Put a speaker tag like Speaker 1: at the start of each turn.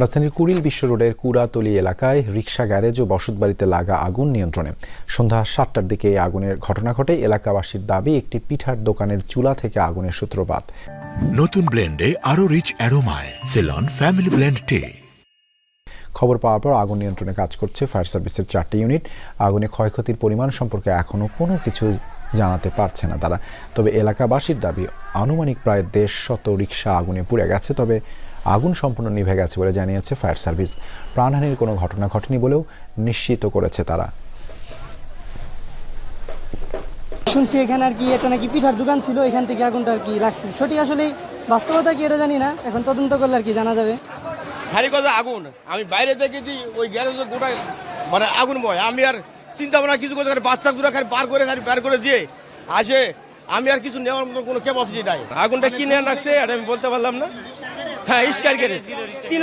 Speaker 1: রাজধানীর কুড়িল বিশ্ব রোডের কুড়াতলী এলাকায় রিকশা গ্যারেজ ও বসতবাড়িতে লাগা আগুন নিয়ন্ত্রণে। সন্ধ্যা ৭টার দিকে এই আগুনের ঘটনা ঘটে। এলাকাবাসীর দাবি, একটি পিঠার দোকানের চুলা থেকে আগুনের সূত্রপাত।
Speaker 2: নতুন ব্লেন্ডে আরো রিচ অ্যারোমায় সেলন ফ্যামিলি ব্লেন্ড টে।
Speaker 1: খবর পাওয়ার পর আগুন নিয়ন্ত্রণে কাজ করছে ফায়ার সার্ভিসের 4টি ইউনিট। আগুনে ক্ষয়ক্ষতির পরিমাণ সম্পর্কে এখনও কোনো কিছু জানাতে পারছে না তারা। তবে এলাকাবাসীর দাবি, আনুমানিক প্রায় 150 রিকশা আগুনে পুড়ে গেছে। তবে আগুন সম্পূর্ণ নিভে গেছে বলে জানিয়েছে ফায়ার সার্ভিস। প্রাণহানির কোনো ঘটনা ঘটেনি বলেও নিশ্চিত করেছে তারা।
Speaker 3: শুনছি এখানে আর কি এটা নাকি পিঠার দোকান ছিল, এখান থেকে আগুনটা আর কি লাগছে। সঠিক আসলে বাস্তবতা কি এটা জানি না, এখন তদন্ত করলে আর কি জানা যাবে।
Speaker 4: খালি কথা আগুন, আমি বাইরে দেখেছি ওই গ্যারেজে গোটা মানে আগুনময়। আমি আর চিন্তা ভাবনা কিছু করতে বাচ্চা দুরা খালি বার করে দিয়ে আসে, আমি আর কিছু নেওয়ার মতো কোনো ক্যাপাসিটি নাই। আগুনটা কিনে রাখছে আর আমি বলতে পারলাম না। হ্যাঁ, ইস্কার গ্যারেজ 3